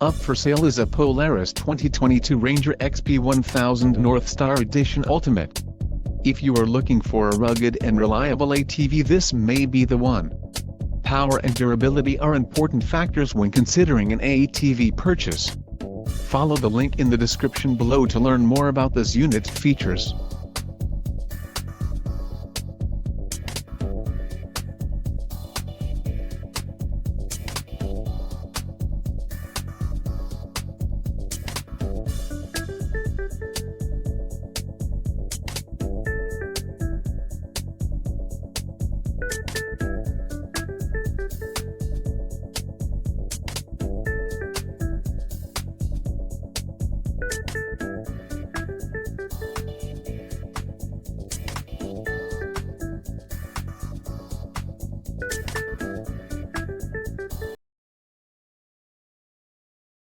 Up for sale is a Polaris 2022 Ranger XP1000 NorthStar Edition Ultimate. If you are looking for a rugged and reliable ATV, this may be the one. Power and durability are important factors when considering an ATV purchase. Follow the link in the description below to learn more about this unit's features.